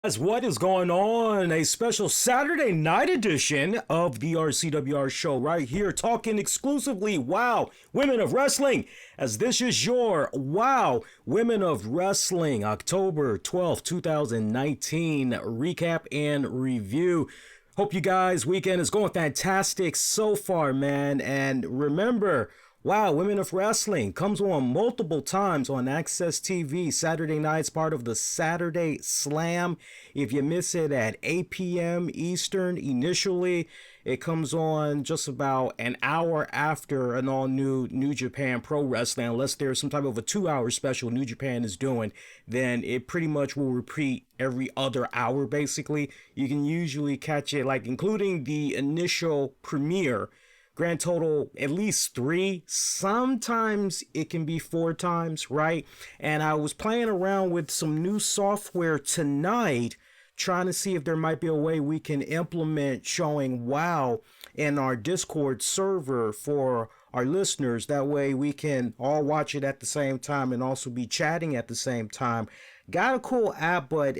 As what is going on? A special Saturday night edition of the RCWR Show right here, talking exclusively Wow Women of Wrestling, as this is your Wow Women of Wrestling October 12th, 2019 recap and review. Hope you guys' weekend is going fantastic so far, man. And remember, Wow, Women of Wrestling comes on multiple times on Access TV Saturday nights, part of the Saturday Slam. If you miss it at 8 p.m. Eastern initially, it comes on just about an hour after an all-new New Japan Pro Wrestling. Unless there's some type of a 2-hour special New Japan is doing, then it pretty much will repeat every other hour, basically. You can usually catch it, like, including the initial premiere. Grand total, at least 3. Sometimes it can be 4 times, right? And I was playing around with some new software tonight, trying to see if there might be a way we can implement showing WoW in our Discord server for our listeners. That way we can all watch it at the same time and also be chatting at the same time. Got a cool app, but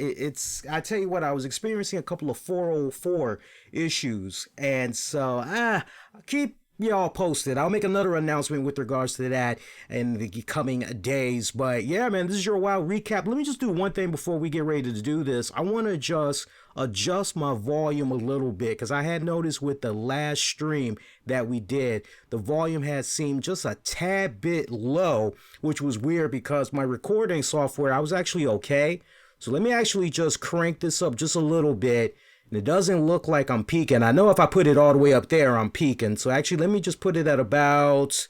I tell you what, I was experiencing a couple of 404 issues, and so keep y'all posted. I'll make another announcement with regards to that in the coming days. But yeah, man, this is your WoW recap. Let me just do one thing before we get ready to do this. I want to just adjust my volume a little bit, because I had noticed with the last stream that we did, the volume had seemed just a tad bit low, which was weird because my recording software, I was actually okay. So let me actually just crank this up just a little bit. And it doesn't look like I'm peaking. I know if I put it all the way up there, I'm peaking. So actually, let me just put it at about,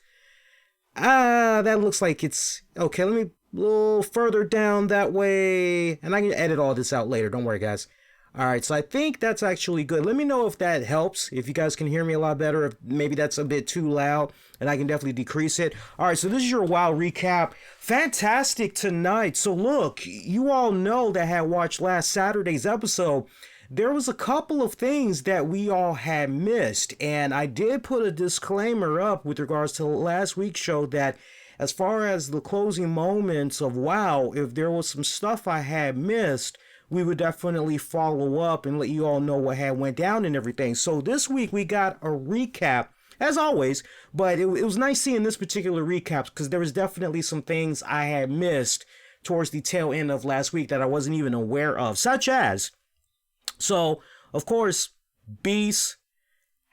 that looks like it's okay. Let me a little further down that way, and I can edit all this out later. Don't worry, guys. All right, so I think that's actually good. Let me know if that helps, if you guys can hear me a lot better, if maybe that's a bit too loud, and I can definitely decrease it. All right, so this is your WoW recap. Fantastic tonight. So look, you all know that had watched last Saturday's episode, there was a couple of things that we all had missed, and I did put a disclaimer up with regards to last week's show that as far as the closing moments of WoW, if there was some stuff I had missed, we would definitely follow up and let you all know what had went down and everything. So this week we got a recap, as always, but it was nice seeing this particular recap because there was definitely some things I had missed towards the tail end of last week that I wasn't even aware of, such as, so, of course, Beast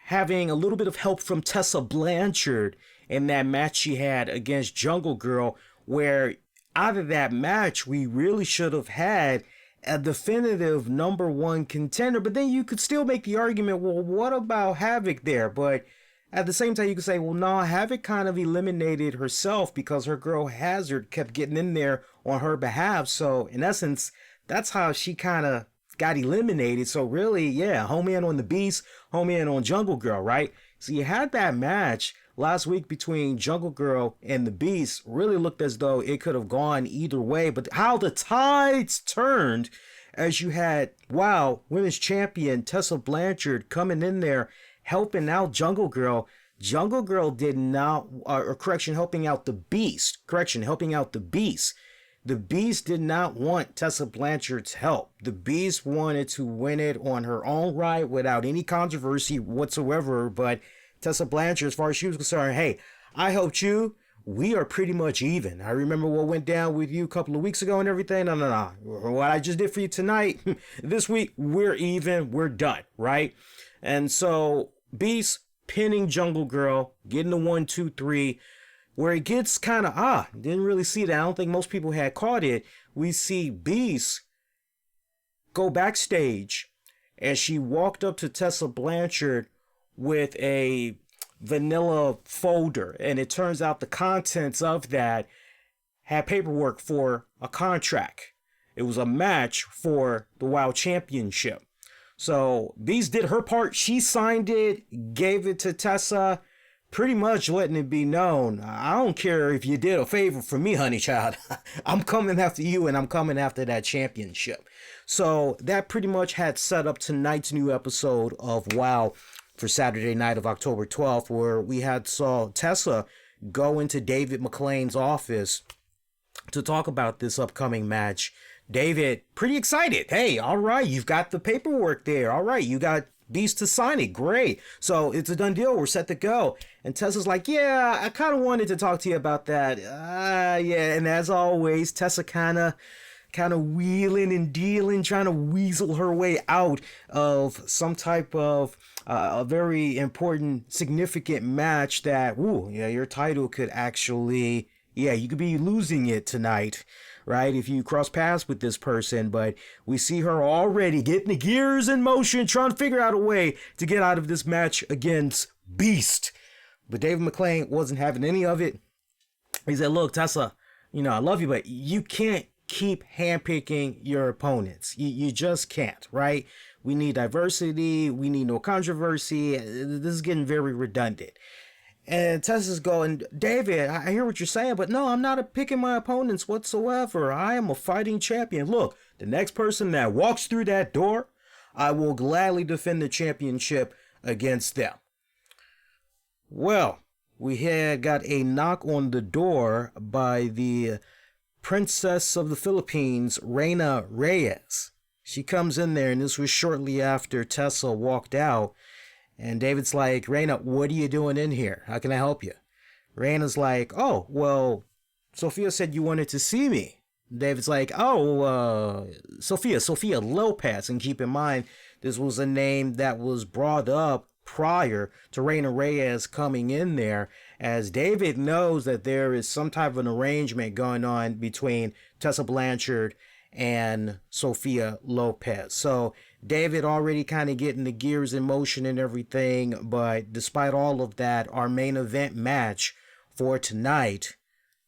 having a little bit of help from Tessa Blanchard in that match she had against Jungle Girl, where out of that match, we really should have had a definitive #1 contender. But then you could still make the argument, well, what about Havoc there? But at the same time, you could say, well, no, Havoc kind of eliminated herself because her girl Hazard kept getting in there on her behalf. So, in essence, that's how she kind of got eliminated. So really, yeah, home in on the Beast, home in on Jungle Girl, right? So you had that match last week between Jungle Girl and the Beast. Really looked as though it could have gone either way, but how the tides turned as you had, wow, women's champion Tessa Blanchard coming in there, helping out Jungle Girl. Jungle Girl did not, helping out the Beast. Helping out the Beast. The Beast did not want Tessa Blanchard's help. The Beast wanted to win it on her own right without any controversy whatsoever. But Tessa Blanchard, as far as she was concerned, hey, I helped you. We are pretty much even. I remember what went down with you a couple of weeks ago and everything. No. What I just did for you tonight, this week, we're even. We're done, right? And so Beast pinning Jungle Girl, getting the 1, 2, 3. Where it gets kind of, didn't really see that. I don't think most people had caught it. We see Beast go backstage as she walked up to Tessa Blanchard with a vanilla folder. And it turns out the contents of that had paperwork for a contract. It was a match for the WoW Championship. So Beast did her part. She signed it, gave it to Tessa, pretty much letting it be known, I don't care if you did a favor for me, honey child. I'm coming after you, and I'm coming after that championship. So that pretty much had set up tonight's new episode of WoW for Saturday night of October 12th, where we had saw Tessa go into David McLean's office to talk about this upcoming match David, pretty excited. Hey, all right, you've got the paperwork there. All right, you got Beast to sign it. Great. So it's a done deal. We're set to go. And Tessa's like, yeah, I kind of wanted to talk to you about that. Yeah. And as always, Tessa kind of wheeling and dealing, trying to weasel her way out of some type of a very important, significant match that, ooh, yeah, your title could actually, yeah, you could be losing it tonight, right? If you cross paths with this person. But we see her already getting the gears in motion, trying to figure out a way to get out of this match against Beast. But David McClain wasn't having any of it. He said, look, Tessa, I love you, but you can't keep handpicking your opponents. You just can't, right? We need diversity. We need no controversy. This is getting very redundant. And Tessa's going, David, I hear what you're saying, but no, I'm not picking my opponents whatsoever. I am a fighting champion. Look, the next person that walks through that door, I will gladly defend the championship against them. Well, we had got a knock on the door by the Princess of the Philippines, Raina Reyes. She comes in there, and this was shortly after Tessa walked out. And David's like, Raina, what are you doing in here? How can I help you? Raina's like, oh, well, Sophia said you wanted to see me. David's like, Sophia Lopez. And keep in mind, this was a name that was brought up prior to Raina Reyes coming in there, as David knows that there is some type of an arrangement going on between Tessa Blanchard and Sophia Lopez. So David already kind of getting the gears in motion and everything, but despite all of that, our main event match for tonight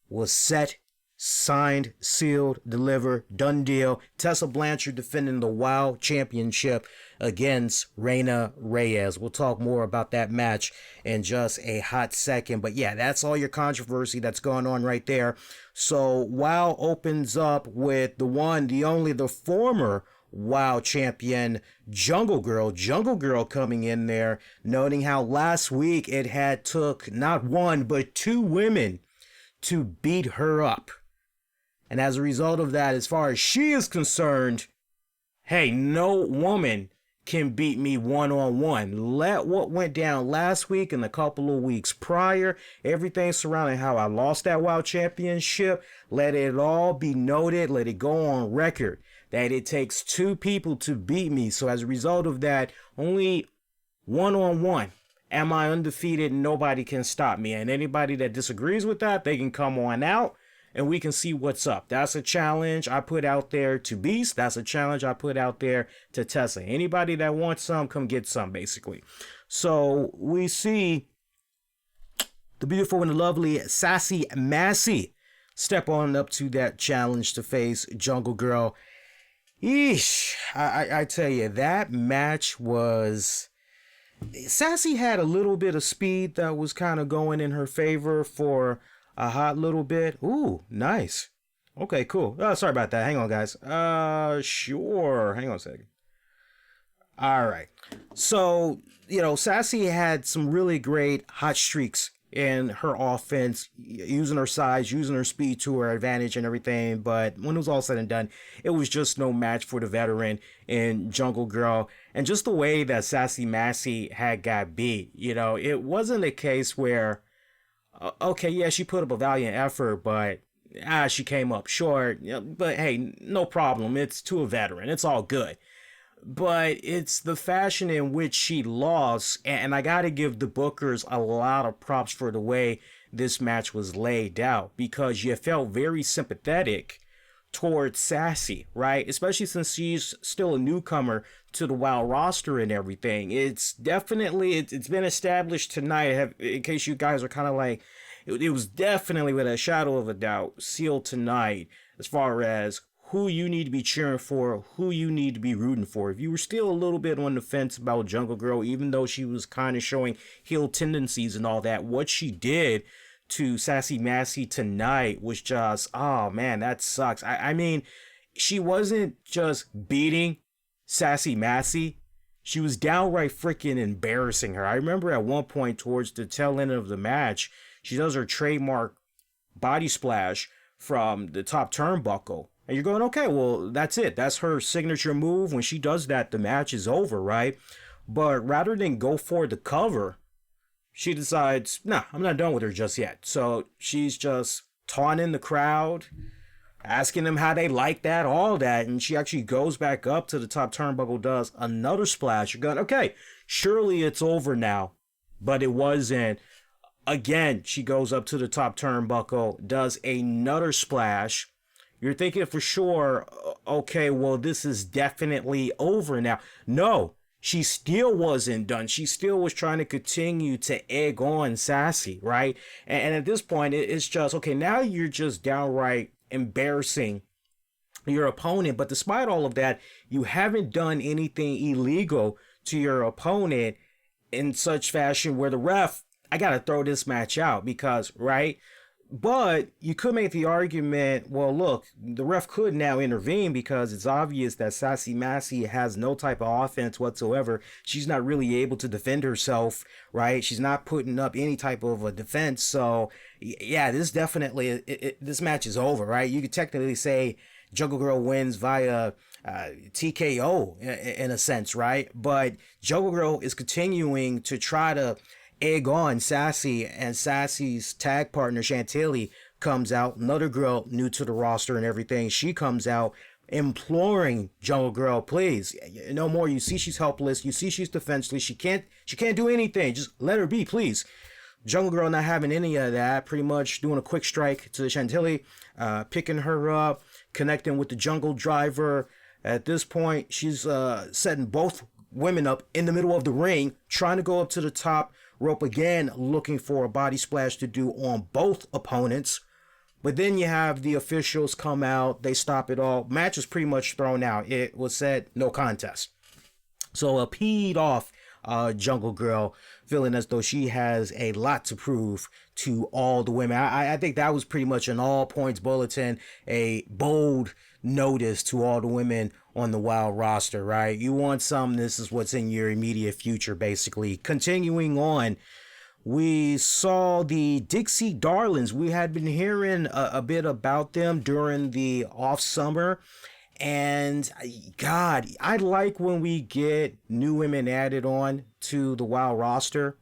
was set, signed, sealed, delivered, done deal. Tessa Blanchard defending the WOW Championship against Raina Reyes. We'll talk more about that match in just a hot second. But yeah, that's all your controversy that's going on right there. So WOW opens up with the one, the only, the former WOW champion, Jungle Girl. Jungle Girl coming in there, noting how last week it had took not one, but two women to beat her up. And as a result of that, as far as she is concerned, hey, no woman can beat me one-on-one. Let what went down last week and a couple of weeks prior, everything surrounding how I lost that WOW championship, let it all be noted, let it go on record that it takes two people to beat me. So as a result of that, only one-on-one am I undefeated and nobody can stop me. And anybody that disagrees with that, they can come on out and we can see what's up. That's a challenge I put out there to Beast. That's a challenge I put out there to Tessa. Anybody that wants some, come get some, basically. So we see the beautiful and the lovely Sassy Massey step on up to that challenge to face Jungle Girl. Eesh, I tell you, that match was... Sassy had a little bit of speed that was kind of going in her favor for a hot little bit. Ooh, nice. Okay, cool. Sorry about that. Hang on, guys. Sure. Hang on a second. All right. So, Sassy had some really great hot streaks in her offense, using her size, using her speed to her advantage and everything. But when it was all said and done, it was just no match for the veteran in Jungle Girl. And just the way that Sassy Massey had got beat, it wasn't a case where, okay, yeah, she put up a valiant effort, but she came up short. But hey, no problem. It's to a veteran. It's all good. But it's the fashion in which she lost, and I got to give the bookers a lot of props for the way this match was laid out, because you felt very sympathetic towards Sassy, right? Especially since she's still a newcomer to the WOW roster and everything. It's definitely, it's been established tonight, in case you guys are kind of like, it was definitely with a shadow of a doubt sealed tonight as far as who you need to be cheering for, who you need to be rooting for. If you were still a little bit on the fence about Jungle Girl, even though she was kind of showing heel tendencies and all that, what she did to Sassy Massey tonight was just, oh man, that sucks. I mean, she wasn't just beating Sassy Massey, she was downright freaking embarrassing her. I remember at one point towards the tail end of the match, she does her trademark body splash from the top turnbuckle. And you're going, okay, well, that's it. That's her signature move. When she does that, the match is over, right? But rather than go for the cover, she decides, nah, I'm not done with her just yet. So she's just taunting the crowd, asking them how they like that, all that. And she actually goes back up to the top turnbuckle, does another splash. You're going, okay, surely it's over now. But it wasn't. Again, she goes up to the top turnbuckle, does another splash. You're thinking for sure, okay, well, this is definitely over now. No, she still wasn't done. She still was trying to continue to egg on Sassy, right? And at this point, it's just, okay, now you're just downright embarrassing your opponent. But despite all of that, you haven't done anything illegal to your opponent in such fashion where the ref, I got to throw this match out because, right? But you could make the argument, well, look, the ref could now intervene because it's obvious that Sassy Massey has no type of offense whatsoever. She's not really able to defend herself, right? She's not putting up any type of a defense. So, yeah, this definitely, this match is over, right? You could technically say Jungle Girl wins via TKO in a sense, right? But Jungle Girl is continuing to try to egg on Sassy, and Sassy's tag partner Chantilly comes out, another girl new to the roster and everything. She comes out imploring Jungle Girl, please, no more. You see she's helpless, you see she's defenseless, she can't do anything, just let her be, please. Jungle Girl not having any of that, pretty much doing a quick strike to Chantilly, picking her up, connecting with the Jungle Driver. At this point, she's setting both women up in the middle of the ring, trying to go up to the top rope again, looking for a body splash to do on both opponents. But then you have the officials come out, they stop it all. Match is pretty much thrown out. It was said no contest. So a peed off Jungle Girl, feeling as though she has a lot to prove to all the women. I think that was pretty much an all points bulletin, a bold notice to all the women on the Wild roster, right? You want some, this is what's in your immediate future, basically. Continuing on, we saw the Dixie Darlings. We had been hearing a bit about them during the off summer. And God, I like when we get new women added on to the Wild roster.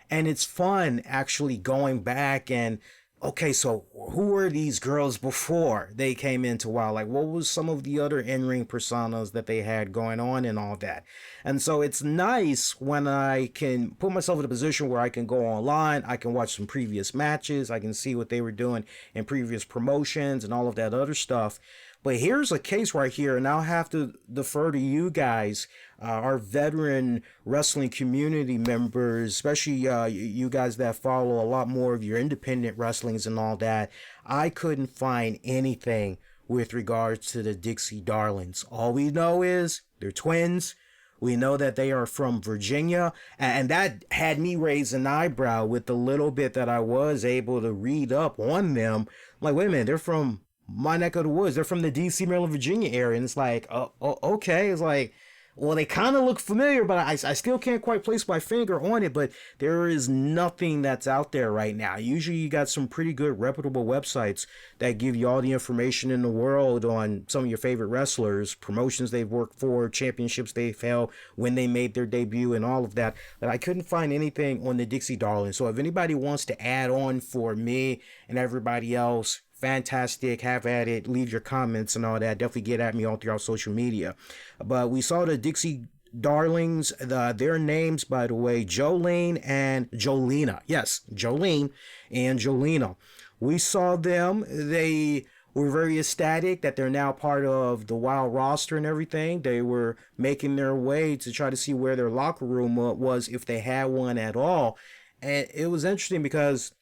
And it's fun actually going back and, okay, so who were these girls before they came into Wild? Like, what was some of the other in-ring personas that they had going on and all that? And so it's nice when I can put myself in a position where I can go online, I can watch some previous matches, I can see what they were doing in previous promotions and all of that other stuff. But here's a case right here, and I'll have to defer to you guys, our veteran wrestling community members, especially you guys that follow a lot more of your independent wrestlings and all that. I couldn't find anything with regards to the Dixie Darlings. All we know is they're twins. We know that they are from Virginia, and that had me raise an eyebrow with the little bit that I was able to read up on them. I'm like, wait a minute, they're from my neck of the woods. They're from the DC, Maryland, Virginia area. And it's like, okay. It's like, well, they kind of look familiar, but I still can't quite place my finger on it. But there is nothing that's out there right now. Usually you got some pretty good reputable websites that give you all the information in the world on some of your favorite wrestlers, promotions they've worked for, championships they've held, when they made their debut and all of that. But I couldn't find anything on the Dixie Darlings. So if anybody wants to add on for me and everybody else, fantastic, have at it, leave your comments and all that. Definitely get at me all throughout social media. But we saw the Dixie Darlings, their names, by the way, Jolene and Jolena. Yes, Jolene and Jolena. We saw them. They were very ecstatic that they're now part of the Wild roster and everything. They were making their way to try to see where their locker room was, if they had one at all. And it was interesting because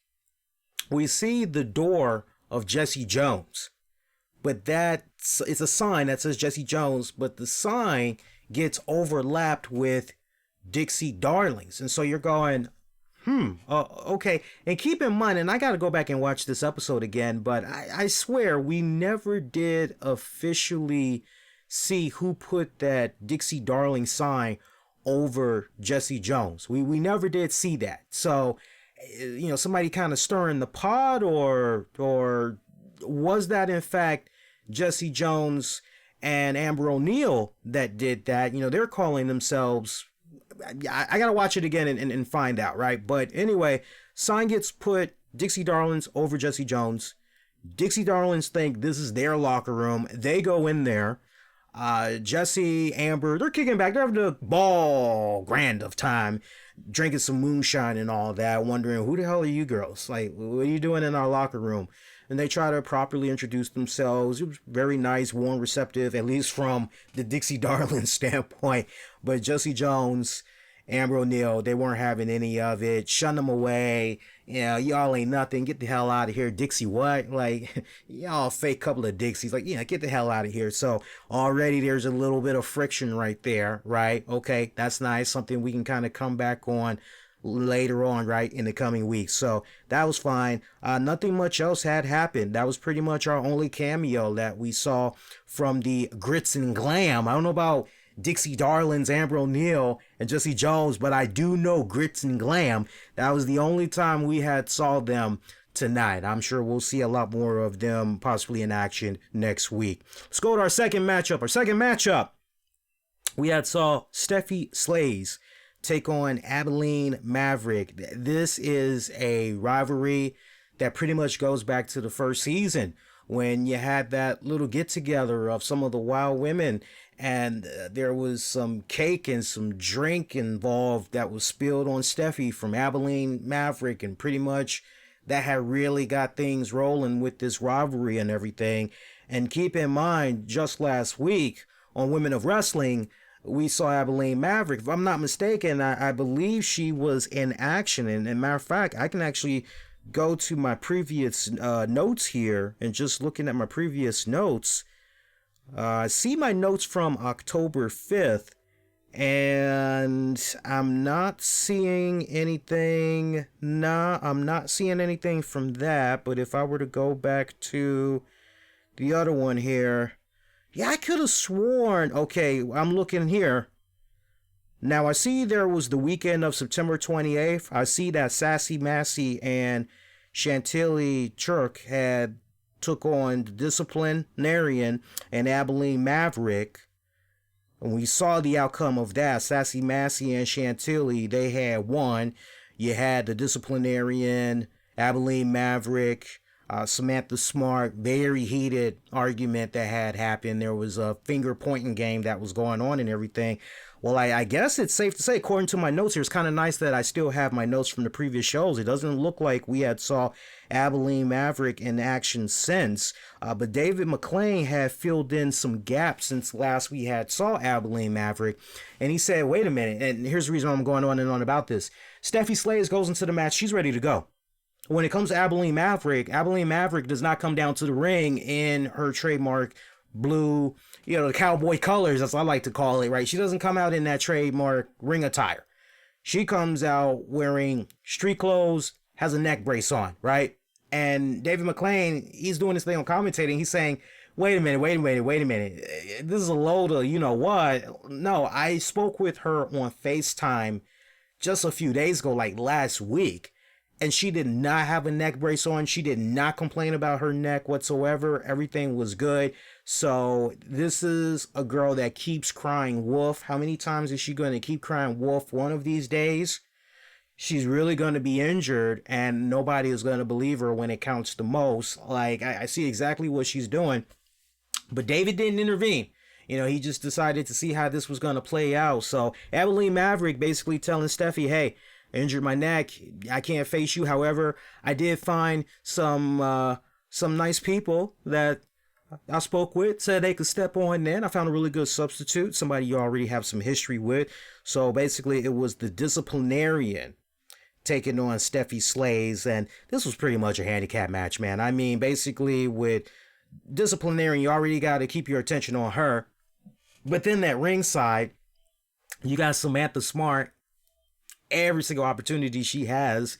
we see the door of Jesse Jones, but it's a sign that says Jesse Jones, but the sign gets overlapped with Dixie Darlings. And so you're going, okay. And keep in mind, and I got to go back and watch this episode again, but I swear we never did officially see who put that Dixie Darling sign over Jesse Jones. We never did see that. So, you know, somebody kind of stirring the pot, or was that in fact Jesse Jones and Amber O'Neal that did that. They're calling themselves, I gotta watch it again and find out, right? But anyway, sign gets put Dixie Darlings over Jesse Jones. Dixie Darlings think this is their locker room. They go in there. Jesse, Amber, they're kicking back. They're having a ball grand of time, drinking some moonshine and all that, wondering, who the hell are you girls? Like, what are you doing in our locker room? And they try to properly introduce themselves. It was very nice, warm, receptive, at least from the Dixie Darlings standpoint. But Jesse Jones, Amber O'Neal, they weren't having any of it. Shun them away. Y'all ain't nothing. Get the hell out of here. Dixie what? Like, y'all fake couple of Dixies. Like, get the hell out of here. So already there's a little bit of friction right there, right? Okay, that's nice. Something we can kind of come back on later on, right, in the coming weeks. So that was fine. Nothing much else had happened. That was pretty much our only cameo that we saw from the Grits and Glam. I don't know about Dixie Darlings, Amber O'Neal, and Jesse Jones, but I do know Grits and Glam. That was the only time we had saw them tonight. I'm sure we'll see a lot more of them possibly in action next week. Let's go to our second matchup. Our second matchup, we had saw Steffi Slays take on Abilene Maverick. This is a rivalry that pretty much goes back to the first season when you had that little get together of some of the wild women, and there was some cake and some drink involved that was spilled on Steffi from Abilene Maverick, and pretty much that had really got things rolling with this rivalry and everything. And keep in mind, just last week on Women of Wrestling, we saw Abilene Maverick. If I'm not mistaken, I believe she was in action. And matter of fact, I can actually go to my previous notes here, and just looking at my previous notes, see my notes from October 5th, and I'm not seeing anything. Nah, I'm not seeing anything from that. But if I were to go back to the other one here, yeah, I could have sworn. Okay, I'm looking here. Now, I see there was the weekend of September 28th. I see that Sassy Massey and Chantilly Chirk had took on the Disciplinarian and Abilene Maverick. And we saw the outcome of that. Sassy Massey and Chantilly, they had won. You had the Disciplinarian, Abilene Maverick, Samantha Smart, very heated argument that had happened. There was a finger pointing game that was going on and everything. Well, I guess it's safe to say, according to my notes here, it's kind of nice that I still have my notes from the previous shows. It doesn't look like we had saw Abilene Maverick in action since, but David McClain had filled in some gaps since last we had saw Abilene Maverick, and he said, wait a minute, and here's the reason I'm going on and on about this. Steffi Slays goes into the match. She's ready to go. When it comes to Abilene Maverick does not come down to the ring in her trademark blue, the cowboy colors, as I like to call it, right? She doesn't come out in that trademark ring attire. She comes out wearing street clothes, has a neck brace on, right? And David McClain, he's doing this thing on commentating. He's saying, wait a minute. This is a load of, what? No, I spoke with her on FaceTime just a few days ago, like last week. And she did not have a neck brace on. She did not complain about her neck whatsoever. Everything was good. So this is a girl that keeps crying wolf. How many times is she going to keep crying wolf? One of these days, she's really going to be injured, and nobody is going to believe her when it counts the most. Like, I see exactly what she's doing. But David didn't intervene. He just decided to see how this was going to play out. So Abilene Maverick basically telling Steffi, hey, I injured my neck. I can't face you. However, I did find some nice people that I spoke with, said they could step on in. I found a really good substitute, somebody you already have some history with. So basically, it was the Disciplinarian taking on Steffi Slays, and this was pretty much a handicap match, man. I mean, basically, with Disciplinarian, you already got to keep your attention on her. But then that ringside, you got Samantha Smart. Every single opportunity she has,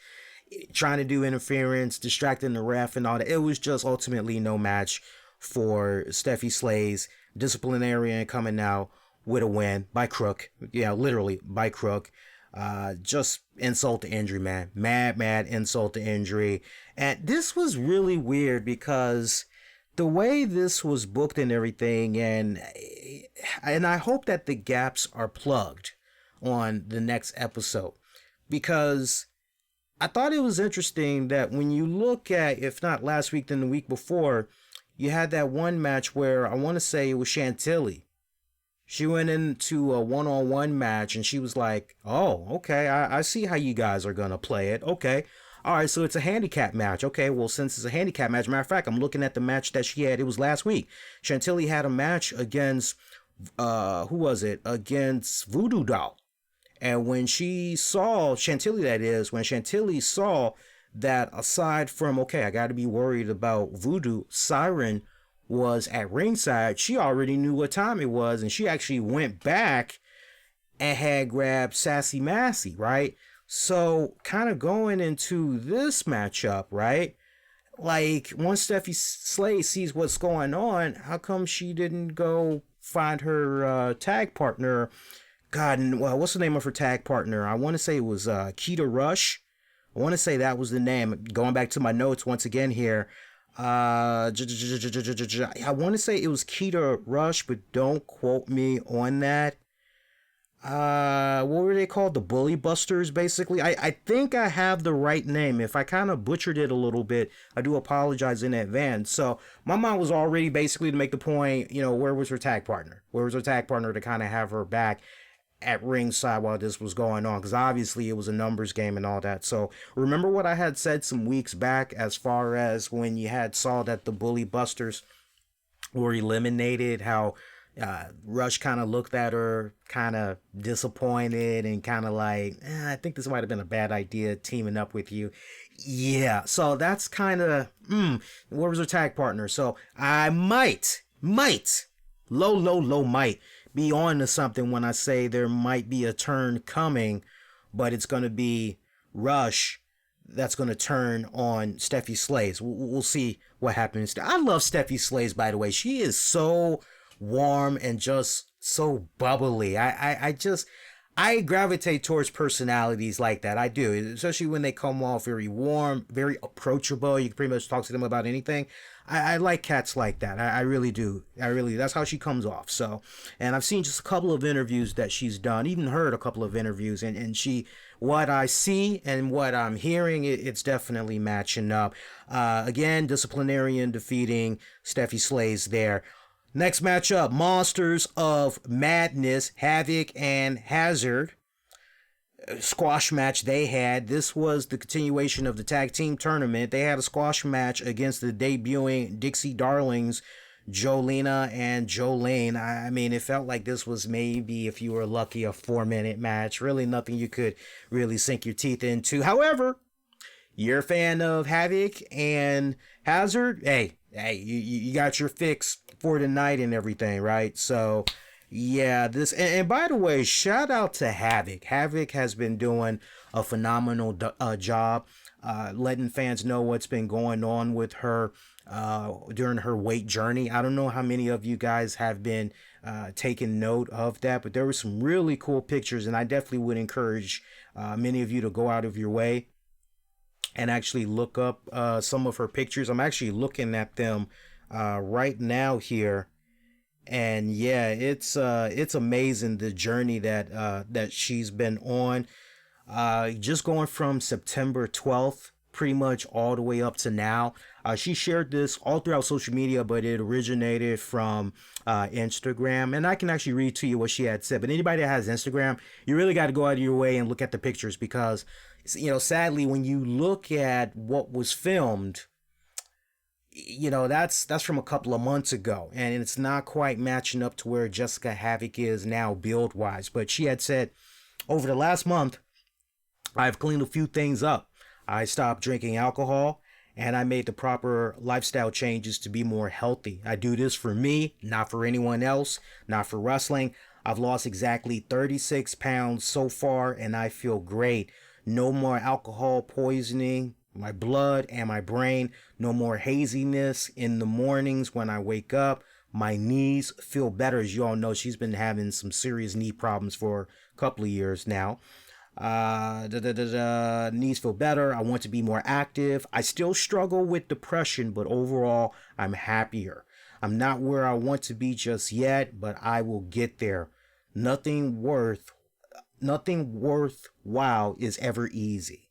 trying to do interference, distracting the ref and all that. It was just ultimately no match for Steffi Slays. Disciplinarian coming out with a win by crook. Yeah, literally by crook. Just insult to injury, man. Mad insult to injury. And this was really weird because the way this was booked and everything, and I hope that the gaps are plugged on the next episode, because I thought it was interesting that when you look at, if not last week, then the week before, you had that one match where I want to say it was Chantilly. She went into a one-on-one match and she was like, oh, okay, I see how you guys are going to play it. Okay. All right, so it's a handicap match. Okay, well, since it's a handicap match, matter of fact, I'm looking at the match that she had. It was last week. Chantilly had a match against, who was it? Against Voodoo Doll. And when she saw, Chantilly that is, when Chantilly saw that aside from, okay, I got to be worried about Voodoo, Siren was at ringside, she already knew what time it was. And she actually went back and had grabbed Sassy Massey, right? So kind of going into this matchup, right? Like once Steffi Slay sees what's going on, how come she didn't go find her tag partner? God, well, what's the name of her tag partner? I want to say it was Keita Rush. I want to say that was the name. Going back to my notes once again here. I want to say it was Keita Rush, but don't quote me on that. What were they called? The Bully Busters, basically. I think I have the right name. If I kind of butchered it a little bit, I do apologize in advance. So my mind was already basically to make the point, where was her tag partner? Where was her tag partner to kind of have her back at ringside while this was going on? Because obviously it was a numbers game and all that. So remember what I had said some weeks back as far as when you had saw that the Bully Busters were eliminated, how Rush kind of looked at her kind of disappointed and kind of like, I think this might have been a bad idea teaming up with you. Yeah, so that's kind of, where was her tag partner? So I might, low might be on to something when I say there might be a turn coming, but it's going to be Rush that's going to turn on Steffi Slays. We'll see what happens. I love Steffi Slays, by the way. She is so warm and just so bubbly. I gravitate towards personalities like that. I do, especially when they come off very warm, very approachable. You can pretty much talk to them about anything. I like cats like that. I really do. That's how she comes off. So, and I've seen just a couple of interviews that she's done, even heard a couple of interviews, and what I see and what I'm hearing, it's definitely matching up. Again, disciplinarian defeating Steffi Slays there. Next matchup, Monsters of Madness, Havoc and Hazard. Squash match they had. This was the continuation of the tag team tournament. They had a squash match against the debuting Dixie Darlings, Jolena and Jolene. I mean, it felt like this was maybe, if you were lucky, a 4-minute match. Really nothing you could really sink your teeth into. However, you're a fan of Havoc and Hazard. Hey, you got your fix for tonight and everything, right? So, yeah, this, and by the way, shout out to Havoc. Havoc has been doing a phenomenal job letting fans know what's been going on with her during her weight journey. I don't know how many of you guys have been taking note of that, but there were some really cool pictures, and I definitely would encourage many of you to go out of your way and actually look up some of her pictures. I'm actually looking at them right now here, and yeah, it's amazing the journey that she's been on. Just going from September 12th pretty much all the way up to now. She shared this all throughout social media, but it originated from Instagram, and I can actually read to you what she had said. But anybody that has Instagram, you really got to go out of your way and look at the pictures, because sadly, when you look at what was filmed, that's from a couple of months ago, and it's not quite matching up to where Jessica Havoc is now build wise. But she had said, over the last month, I've cleaned a few things up. I stopped drinking alcohol, and I made the proper lifestyle changes to be more healthy. I do this for me, not for anyone else, not for wrestling. I've lost exactly 36 pounds so far, and I feel great. No more alcohol poisoning my blood and my brain. No more haziness in the mornings when I wake up. My knees feel better. As you all know, she's been having some serious knee problems for a couple of years now. Needs feel better. I want to be more active. I still struggle with depression, but overall, I'm happier. I'm not where I want to be just yet, but I will get there. Nothing worth, nothing worthwhile is ever easy.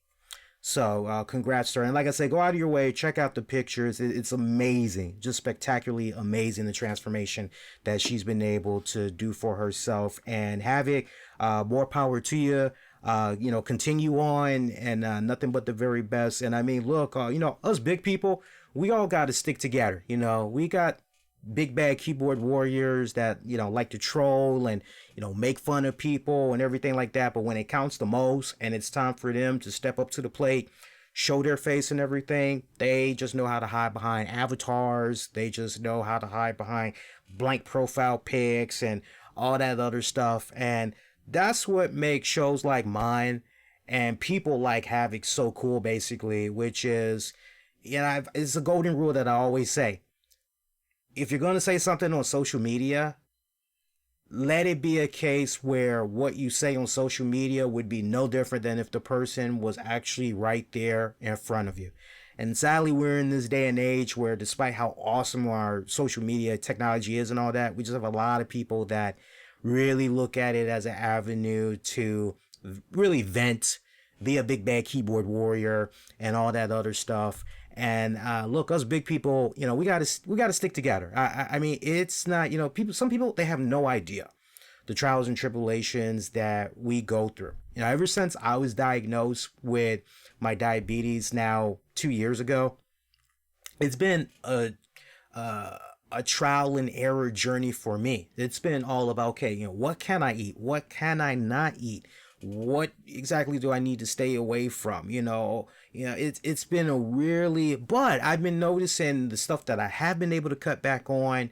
So, congrats to her. And like I said, go out of your way, check out the pictures. It's amazing, just spectacularly amazing, the transformation that she's been able to do for herself. And Havoc, more power to you. Continue on, and nothing but the very best. And I mean, look, us big people, we all got to stick together. We got big bad keyboard warriors that like to troll and make fun of people and everything like that, but when it counts the most and it's time for them to step up to the plate, show their face and everything, they just know how to hide behind avatars. They just know how to hide behind blank profile pics and all that other stuff. And that's what makes shows like mine and people like Havoc so cool, basically, which is, it's a golden rule that I always say. If you're going to say something on social media, let it be a case where what you say on social media would be no different than if the person was actually right there in front of you. And sadly, we're in this day and age where, despite how awesome our social media technology is and all that, we just have a lot of people that really look at it as an avenue to really vent, be a big bad keyboard warrior and all that other stuff. And look, us big people, we gotta stick together. I mean, it's not, some people, they have no idea the trials and tribulations that we go through. Ever since I was diagnosed with my diabetes now 2 years ago, it's been a trial and error journey for me. It's been all about, okay, what can I eat? What can I not eat? What exactly do I need to stay away from? It's been a really, but I've been noticing the stuff that I have been able to cut back on.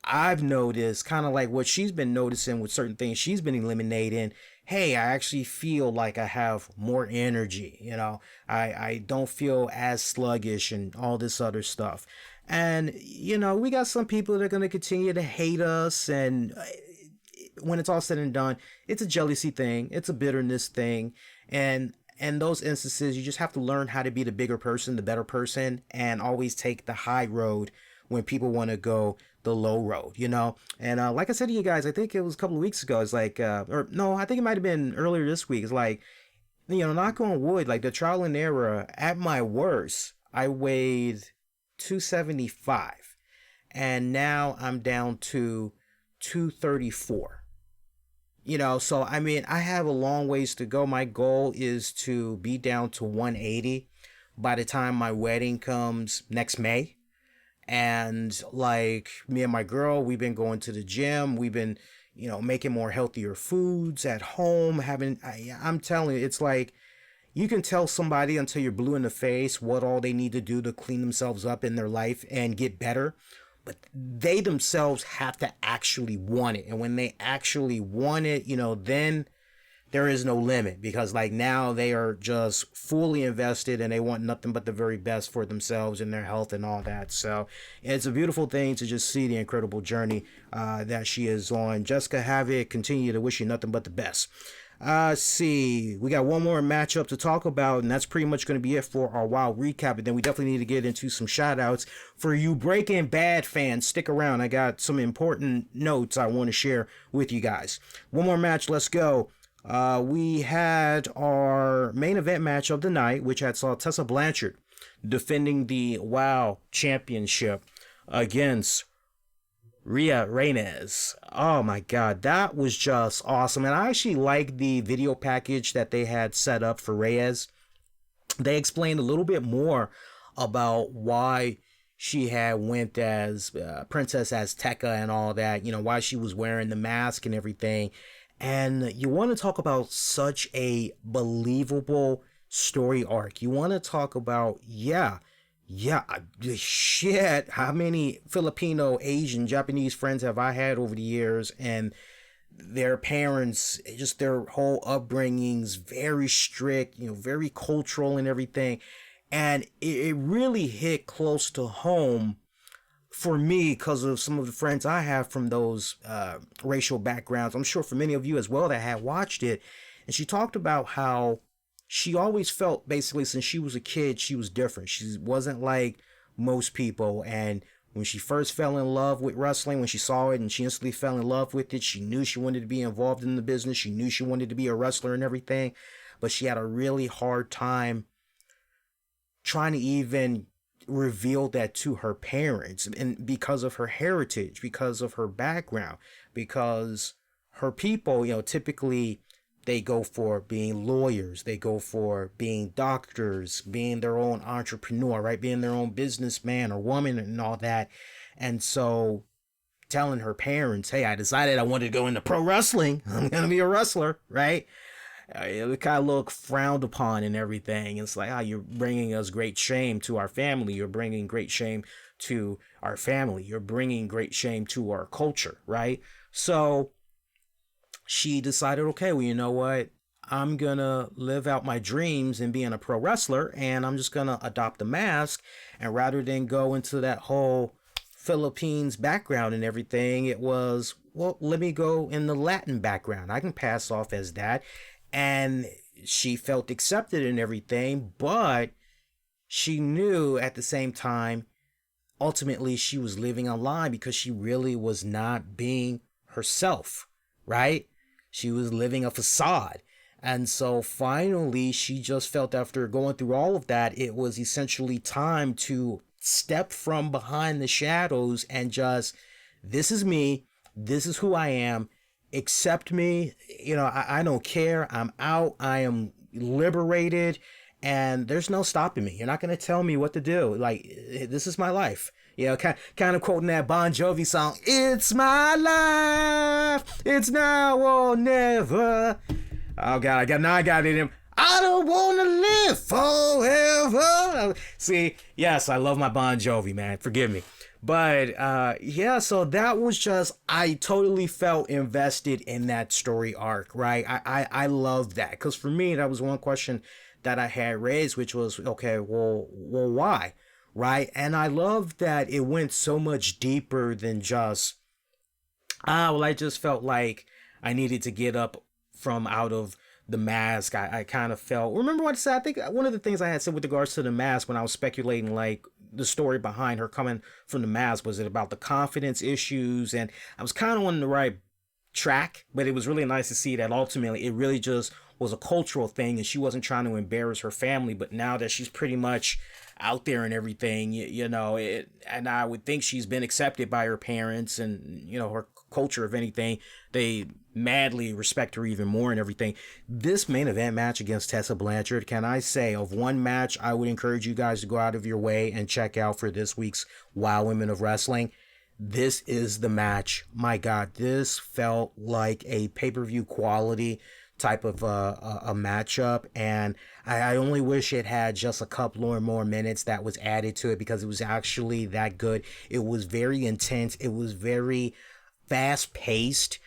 I've noticed kind of like what she's been noticing with certain things she's been eliminating. Hey, I actually feel like I have more energy. I don't feel as sluggish and all this other stuff. And, we got some people that are going to continue to hate us. And when it's all said and done, it's a jealousy thing. It's a bitterness thing. And those instances, you just have to learn how to be the bigger person, the better person, and always take the high road when people want to go the low road, And like I said to you guys, I think it was a couple of weeks ago. It's like, or no, I think it might have been earlier this week. It's like, knock on wood, like the trial and error, at my worst, I weighed 275. And now I'm down to 234. So I mean, I have a long ways to go. My goal is to be down to 180 by the time my wedding comes next May. And like me and my girl, we've been going to the gym. We've been, making more healthier foods at home. I'm telling you, it's like, you can tell somebody until you're blue in the face what all they need to do to clean themselves up in their life and get better. But they themselves have to actually want it. And when they actually want it, then there is no limit, because like now they are just fully invested and they want nothing but the very best for themselves and their health and all that. So it's a beautiful thing to just see the incredible journey that she is on. Jessica Havoc, continue to wish you nothing but the best. See, we got one more matchup to talk about, and that's pretty much going to be it for our wild recap. And then we definitely need to get into some shout outs for you Breaking Bad fans. Stick around, I got some important notes I want to share with you guys. One more match, let's go. We had our main event match of the night, which had saw Tessa Blanchard defending the WoW championship against Rhea. Oh my god, that was just awesome. And I actually like the video package that they had set up for Reyes. They explained a little bit more about why she had went as Princess Azteca and all that, why she was wearing the mask and everything. And you want to talk about such a believable story arc. You want to talk about, shit, how many Filipino, Asian, Japanese friends have I had over the years, and their parents, just their whole upbringings, very strict, very cultural and everything. And it really hit close to home for me because of some of the friends I have from those racial backgrounds. I'm sure for many of you as well that have watched it, And she talked about how she always felt basically since she was a kid, she was different. She wasn't like most people. And when she first fell in love with wrestling, when she saw it and she instantly fell in love with it, she knew she wanted to be involved in the business. She knew she wanted to be a wrestler and everything. But she had a really hard time trying to even reveal that to her parents, and because of her heritage, because of her background, because her people, typically they go for being lawyers, they go for being doctors, being their own entrepreneur, right? Being their own businessman or woman and all that. And so telling her parents, hey, I decided I wanted to go into pro wrestling. I'm going to be a wrestler, right? It kind of look frowned upon and everything. It's like, you're bringing us great shame to our family. You're bringing great shame to our family. You're bringing great shame to our culture, right? So she decided, okay, well, you know what? I'm going to live out my dreams in being a pro wrestler, and I'm just going to adopt the mask. And rather than go into that whole Philippines background and everything, it was, well, let me go in the Latin background. I can pass off as that. And she felt accepted and everything, but she knew at the same time, ultimately she was living a lie because she really was not being herself, right? She was living a facade. And so finally, she just felt after going through all of that, it was essentially time to step from behind the shadows and just, this is me, this is who I am. Accept me. I don't care. I'm out. I am liberated, and there's no stopping me. You're not going to tell me what to do. Like, this is my life. Kind of quoting that Bon Jovi song, "It's my life. It's now or never." Oh God, I got it in. I don't want to live forever. See, yes, I love my Bon Jovi, man. Forgive me. But so that was just, I totally felt invested in that story arc, right? I love that, because for me, that was one question that I had raised, which was, okay, well, why, right? And I love that it went so much deeper than just, I just felt like I needed to get up from out of the mask. I kind of felt, remember what I said? I think one of the things I had said with regards to the mask when I was speculating, like, the story behind her coming from the mask, was it about the confidence issues? And I was kind of on the right track, but it was really nice to see that ultimately it really just was a cultural thing, and she wasn't trying to embarrass her family. But now that she's pretty much out there and everything, and I would think she's been accepted by her parents and, her culture, if anything, they madly respect her even more and everything. This main event match against Tessa Blanchard, can I say, of one match I would encourage you guys to go out of your way and check out for this week's Wow Women of Wrestling, this is the match. My God, this felt like a pay-per-view quality type of a matchup, and I only wish it had just a couple or more minutes that was added to it, because it was actually that good. It was very intense. It was very fast-paced,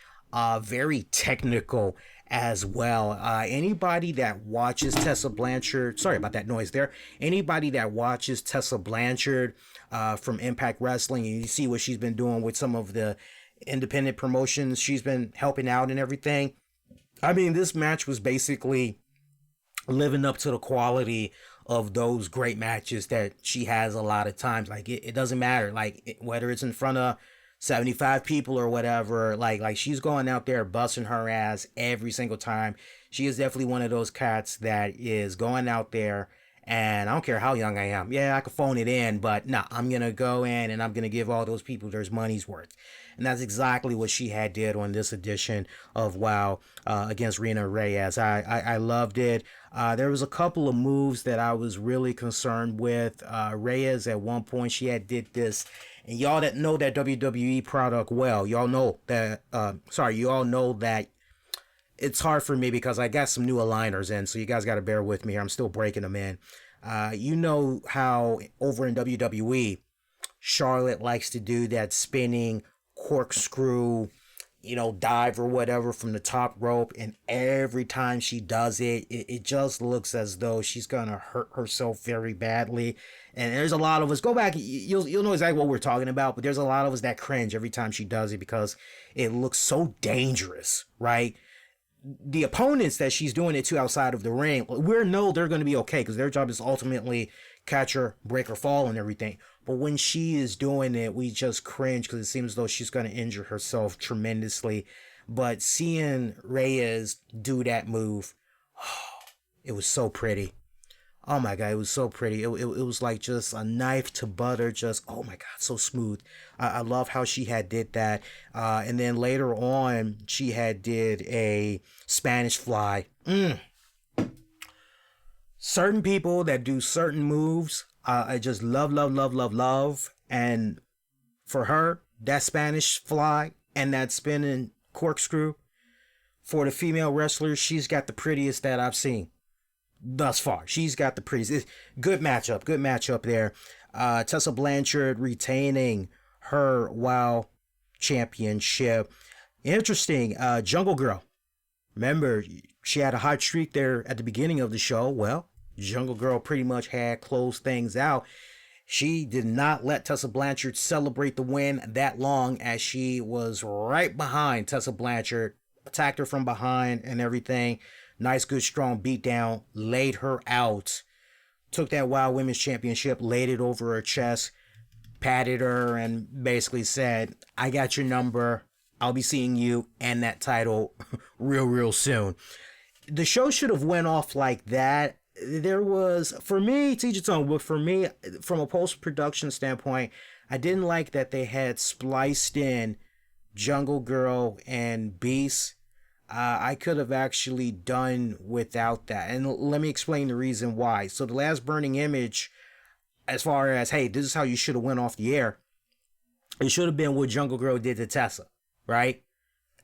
very technical as well. Anybody that watches Tessa Blanchard, sorry about that noise there, anybody that watches Tessa Blanchard from Impact Wrestling, and you see what she's been doing with some of the independent promotions she's been helping out and everything, I mean, this match was basically living up to the quality of those great matches that she has a lot of times. Like, it doesn't matter, like, whether it's in front of 75 people or whatever, like she's going out there busting her ass every single time. She is definitely one of those cats that is going out there, and I don't care how young I am. Yeah, I could phone it in, but nah, I'm going to go in and I'm going to give all those people their money's worth. And that's exactly what she had did on this edition of WoW against Raina Reyes. I loved it. There was a couple of moves that I was really concerned with. Reyes, at one point, she had did this. And y'all that know that WWE product well, y'all know that, you all know that it's hard for me because I got some new aligners in, so you guys got to bear with me here. I'm still breaking them in. You know how over in WWE, Charlotte likes to do that spinning corkscrew, dive or whatever from the top rope, and every time she does it, it just looks as though she's gonna hurt herself very badly. And there's a lot of us, go back, you'll know exactly what we're talking about, but there's a lot of us that cringe every time she does it because it looks so dangerous, right? the opponents that she's doing it to outside of the ring, we know they're going to be okay because their job is ultimately catch her, break her fall, and everything. But when she is doing it, we just cringe because it seems as though she's going to injure herself tremendously. But seeing Reyes do that move, it was so pretty. Oh my God, it was so pretty. It was like just a knife to butter, just, oh my God, so smooth. I love how she had did that. And then later on, she had did a Spanish fly. Certain people that do certain moves, I just love. And for her, that Spanish fly and that spinning corkscrew, for the female wrestlers, she's got the prettiest that I've seen thus far. She's got the prettiest. Good matchup there. Tessa Blanchard retaining her WoW championship. Interesting. Jungle Girl. Remember, she had a hot streak there at the beginning of the show. Well, Jungle Girl pretty much had closed things out. She did not let Tessa Blanchard celebrate the win that long, as she was right behind Tessa Blanchard, attacked her from behind and everything. Nice, good, strong beatdown, laid her out, took that Wild Women's Championship, laid it over her chest, patted her, and basically said, I got your number. I'll be seeing you and that title real soon. The show should have went off like that. There was, for me, to each its own, but for me, from a post-production standpoint, I didn't like that they had spliced in Jungle Girl and Beast. I could have actually done without that. And let me explain the reason why. So the last burning image, as far as, hey, this is how you should have went off the air, it should have been what Jungle Girl did to Tessa, right?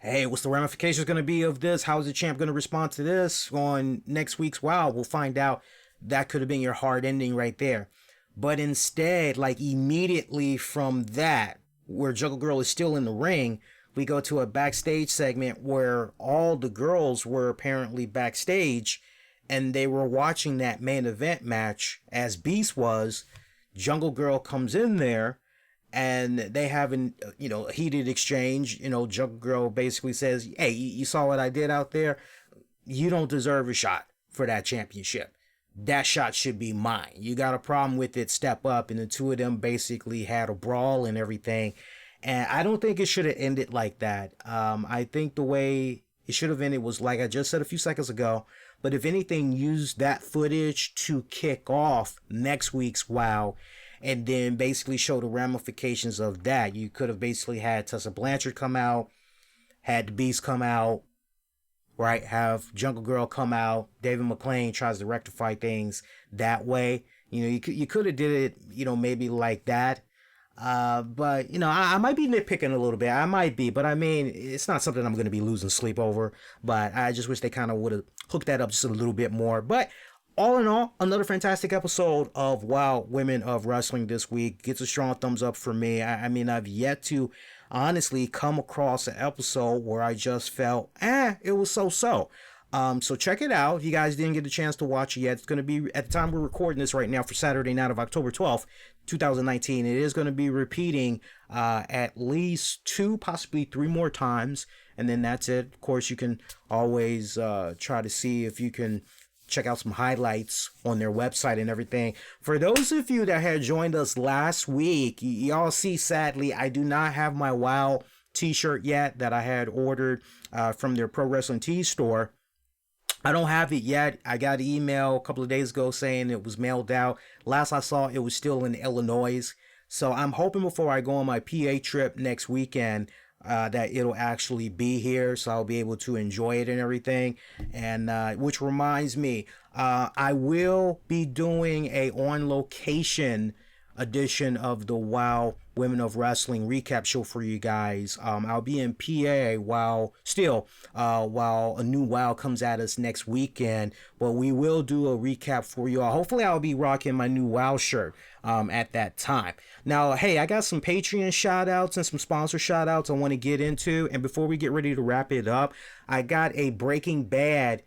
Hey, what's the ramifications going to be of this? How is the champ going to respond to this on next week's WoW? We'll find out. That could have been your hard ending right there. But instead, like immediately from that, where Jungle Girl is still in the ring, we go to a backstage segment where all the girls were apparently backstage and they were watching that main event match as Beast was. Jungle Girl comes in there and they have a heated exchange. Jungle Girl basically says, hey, you saw what I did out there? You don't deserve a shot for that championship. That shot should be mine. You got a problem with it, step up. And the two of them basically had a brawl and everything. And I don't think it should have ended like that. I think the way it should have ended was like I just said a few seconds ago. But if anything, use that footage to kick off next week's WoW and then basically show the ramifications of that. You could have basically had Tessa Blanchard come out, had the Beast come out, right? Have Jungle Girl come out. David McClain tries to rectify things that way. You could have did it, maybe like that. But I might be nitpicking a little bit. I might be, but I mean, it's not something I'm going to be losing sleep over. But I just wish they kind of would have hooked that up just a little bit more. But all in all, another fantastic episode of WoW Women of Wrestling this week. Gets a strong thumbs up for me. I mean, I've yet to honestly come across an episode where I just felt, it was so. So check it out. If you guys didn't get a chance to watch it yet, it's going to be, at the time we're recording this right now for Saturday night of October 12th, 2019, it is going to be repeating at least 2, possibly 3 more times. And then that's it. Of course, you can always try to see if you can check out some highlights on their website and everything. For those of you that had joined us last week, y'all see, sadly, I do not have my WoW t-shirt yet that I had ordered from their Pro Wrestling Tees store. I don't have it yet. I got an email a couple of days ago saying it was mailed out. Last I saw, it was still in Illinois. So I'm hoping before I go on my PA trip next weekend that it'll actually be here, so I'll be able to enjoy it and everything. And which reminds me, I will be doing a on location edition of the WoW Women of Wrestling recap show for you guys. I'll be in PA while a new WoW comes at us next weekend, but we will do a recap for you all. Hopefully I'll be rocking my new WoW shirt at that time. Now, hey, I got some Patreon shout outs and some sponsor shout outs I want to get into. And before we get ready to wrap it up, I got a Breaking Bad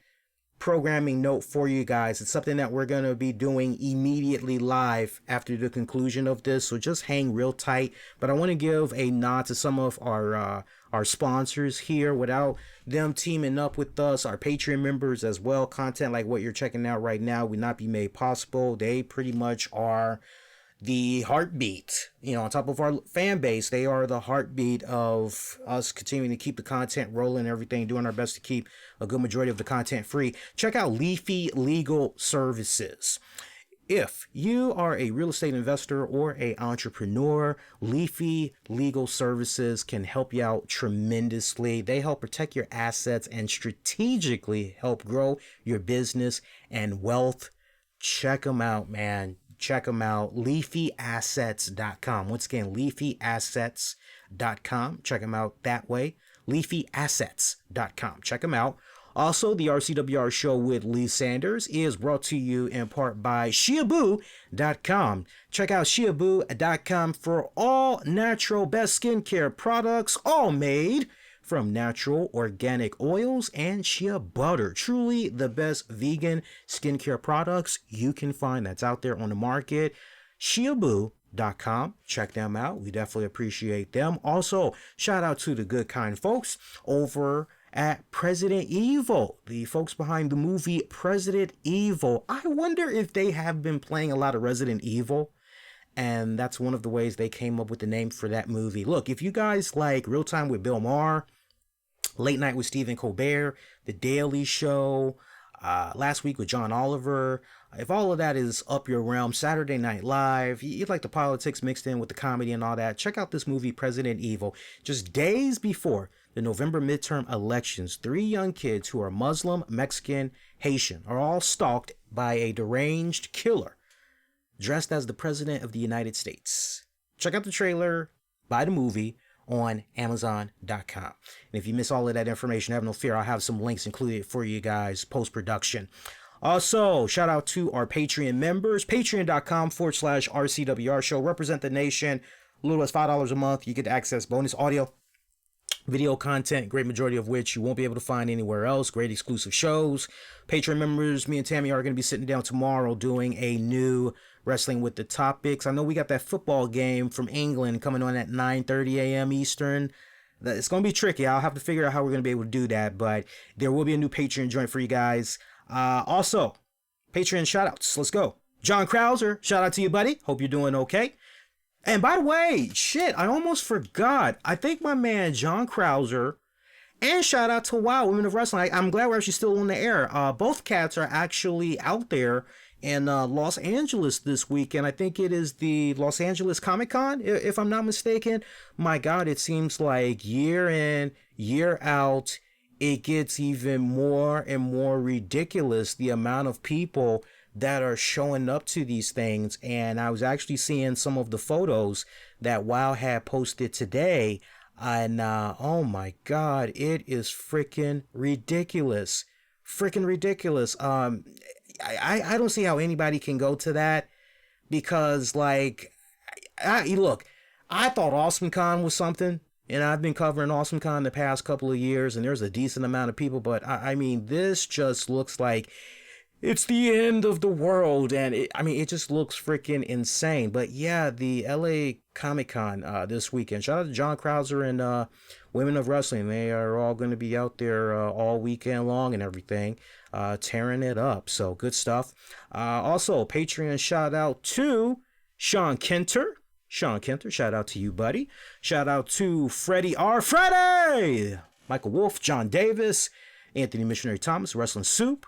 programming note for you guys. It's something that we're going to be doing immediately live after the conclusion of this, so just hang real tight. But I want to give a nod to some of our our sponsors here. Without them teaming up with us, our Patreon members as well, content like what you're checking out right now would not be made possible. They pretty much are the heartbeat, on top of our fan base. They are the heartbeat of us continuing to keep the content rolling and everything, doing our best to keep a good majority of the content free. Check out Leafy Legal Services. If you are a real estate investor or a entrepreneur, Leafy Legal Services can help you out tremendously. They help protect your assets and strategically help grow your business and wealth. Check them out, man. Check them out. LeafyAssets.com. Once again, LeafyAssets.com. Check them out that way. LeafyAssets.com. Check them out. Also, the RCWR Show with Lee Sanders is brought to you in part by SHEABoo.com. Check out SHEABoo.com for all natural best skincare products, all made from natural organic oils and shea butter. Truly the best vegan skincare products you can find that's out there on the market. SHEABoo.com. Check them out. We definitely appreciate them. Also, shout out to the good kind folks over at President Evil, the folks behind the movie President Evil. I wonder if they have been playing a lot of Resident Evil, and that's one of the ways they came up with the name for that movie. Look, if you guys like Real Time with Bill Maher, Late Night with Stephen Colbert, The Daily Show, Last Week with John Oliver, if all of that is up your realm, Saturday Night Live, you like the politics mixed in with the comedy and all that, check out this movie, President Evil. Just days before the November midterm elections, 3 young kids who are Muslim, Mexican, Haitian are all stalked by a deranged killer dressed as the President of the United States. Check out the trailer, buy the movie on Amazon.com. And if you miss all of that information, have no fear, I'll have some links included for you guys post-production. Also, shout out to our Patreon members, patreon.com/RCWR Show. Represent the nation. A little as $5 a month. You get access bonus audio, video content, great majority of which you won't be able to find anywhere else. Great exclusive shows. Patreon members, me and Tammy are going to be sitting down tomorrow doing a new Wrestling with the Topics. I know we got that football game from England coming on at 9:30 a.m. Eastern. It's going to be tricky. I'll have to figure out how we're going to be able to do that, but there will be a new Patreon joint for you guys. Also, Patreon shoutouts. Let's go. John Krauser, shout out to you, buddy. Hope you're doing okay. And by the way, shit, I almost forgot. I think my man John Krauser, and shout out to Wow Women of Wrestling. I'm glad we're actually still on the air. Both cats are actually out there in Los Angeles this week, and I think it is the Los Angeles Comic-Con, if I'm not mistaken. My God, it seems like year in, year out, it gets even more and more ridiculous, the amount of people that are showing up to these things. And I was actually seeing some of the photos that WoW had posted today, and oh my God, it is freaking ridiculous. Freaking ridiculous. I don't see how anybody can go to that, because like, look, I thought AwesomeCon was something, and I've been covering AwesomeCon the past couple of years, and there's a decent amount of people, but I mean, this just looks like it's the end of the world, and it just looks freaking insane. But yeah, the LA Comic-Con this weekend. Shout out to John Krauser and Women of Wrestling. They are all going to be out there all weekend long and everything, tearing it up. So good stuff. Also, Patreon shout out to Sean Kenter. Sean Kenter, shout out to you, buddy. Shout out to Freddie R. Freddie! Michael Wolf, John Davis, Anthony Missionary Thomas, Wrestling Soup,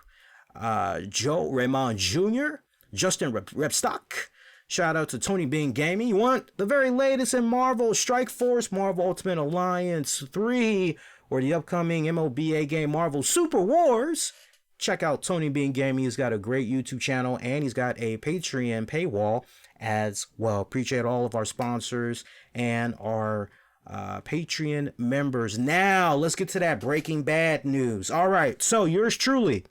Joe Raymond Jr., Justin Repstock. Shout out to Tony Bean Gaming. You want the very latest in Marvel Strike Force, Marvel Ultimate Alliance 3, or the upcoming MLBA game Marvel Super Wars? Check out Tony Bean Gaming. He's got a great YouTube channel, and he's got a Patreon paywall as well. Appreciate all of our sponsors and our Patreon members. Now, let's get to that Breaking Bad news. All right, so yours truly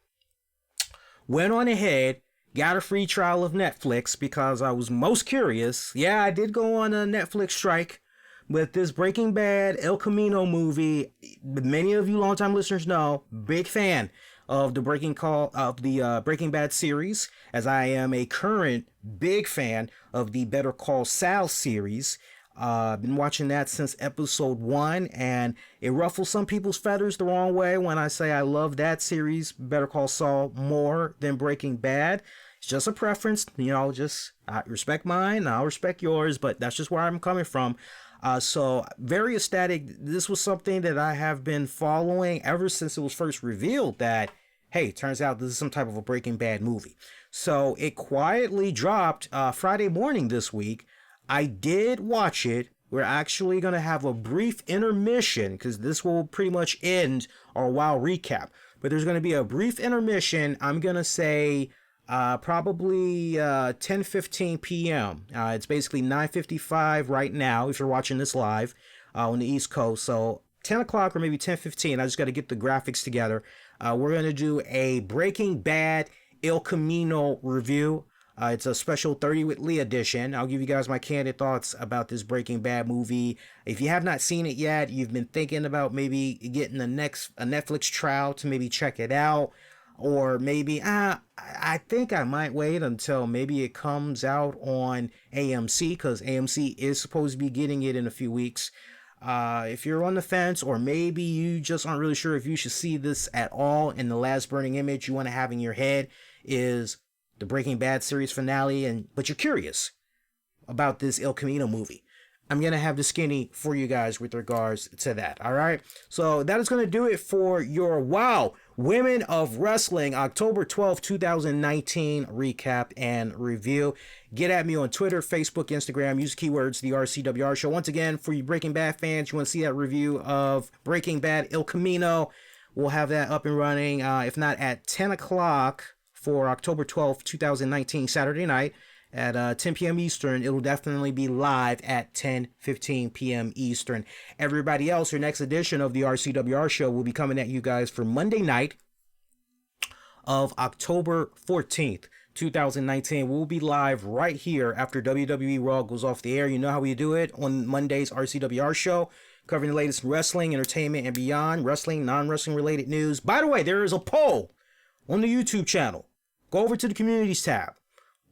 went on ahead, got a free trial of Netflix because I was most curious. Yeah, I did go on a Netflix strike, but this Breaking Bad El Camino movie, many of you longtime listeners know, big fan of the Breaking Bad series, as I am a current big fan of the Better Call Saul series. Been watching that since episode 1, and it ruffles some people's feathers the wrong way when I say I love that series, Better Call Saul, more than Breaking Bad. It's just a preference, just I respect mine, I'll respect yours, but that's just where I'm coming from. So very ecstatic. This was something that I have been following ever since it was first revealed that, hey, turns out this is some type of a Breaking Bad movie. So it quietly dropped Friday morning this week. I did watch it. We're actually going to have a brief intermission because this will pretty much end our WoW recap. But there's going to be a brief intermission. I'm going to say probably 10:15 p.m. It's basically 9:55 right now if you're watching this live on the East Coast. So 10 o'clock or maybe 10:15. I just got to get the graphics together. We're going to do a Breaking Bad El Camino review. It's a special 30 with Lee edition. I'll give you guys my candid thoughts about this Breaking Bad movie. If you have not seen it yet, you've been thinking about maybe getting a Netflix trial to maybe check it out. Or maybe, I think I might wait until maybe it comes out on AMC, because AMC is supposed to be getting it in a few weeks. If you're on the fence, or maybe you just aren't really sure if you should see this at all, and the last burning image you want to have in your head is the Breaking Bad series finale, but you're curious about this El Camino movie, I'm going to have the skinny for you guys with regards to that. All right. So that is going to do it for your WoW Women of Wrestling October 12th, 2019 recap and review. Get at me on Twitter, Facebook, Instagram. Use keywords, the RCWR Show. Once again, for you Breaking Bad fans, you want to see that review of Breaking Bad El Camino, we'll have that up and running. If not at 10 o'clock for October 12th, 2019, Saturday night, at 10 p.m. Eastern, it will definitely be live at 10:15 p.m. Eastern. Everybody else, your next edition of the RCWR Show will be coming at you guys for Monday night of October 14th, 2019. We'll be live right here after WWE Raw goes off the air. You know how we do it on Monday's RCWR Show, covering the latest in wrestling, entertainment, and beyond, wrestling, non-wrestling related news. By the way, there is a poll on the YouTube channel. Go over to the communities tab.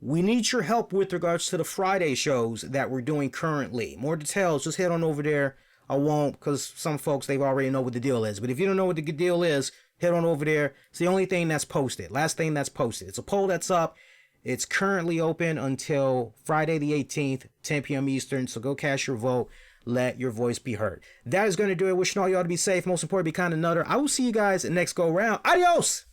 We need your help with regards to the Friday shows that we're doing currently. More details, just head on over there. I won't, because some folks, they've already know what the deal is. But if you don't know what the deal is, head on over there. It's the only thing that's posted. Last thing that's posted. It's a poll that's up. It's currently open until Friday the 18th, 10 p.m. Eastern. So go cast your vote. Let your voice be heard. That is going to do it. Wishing all y'all to be safe. Most important, be kind of nutter. I will see you guys next go round. Adios!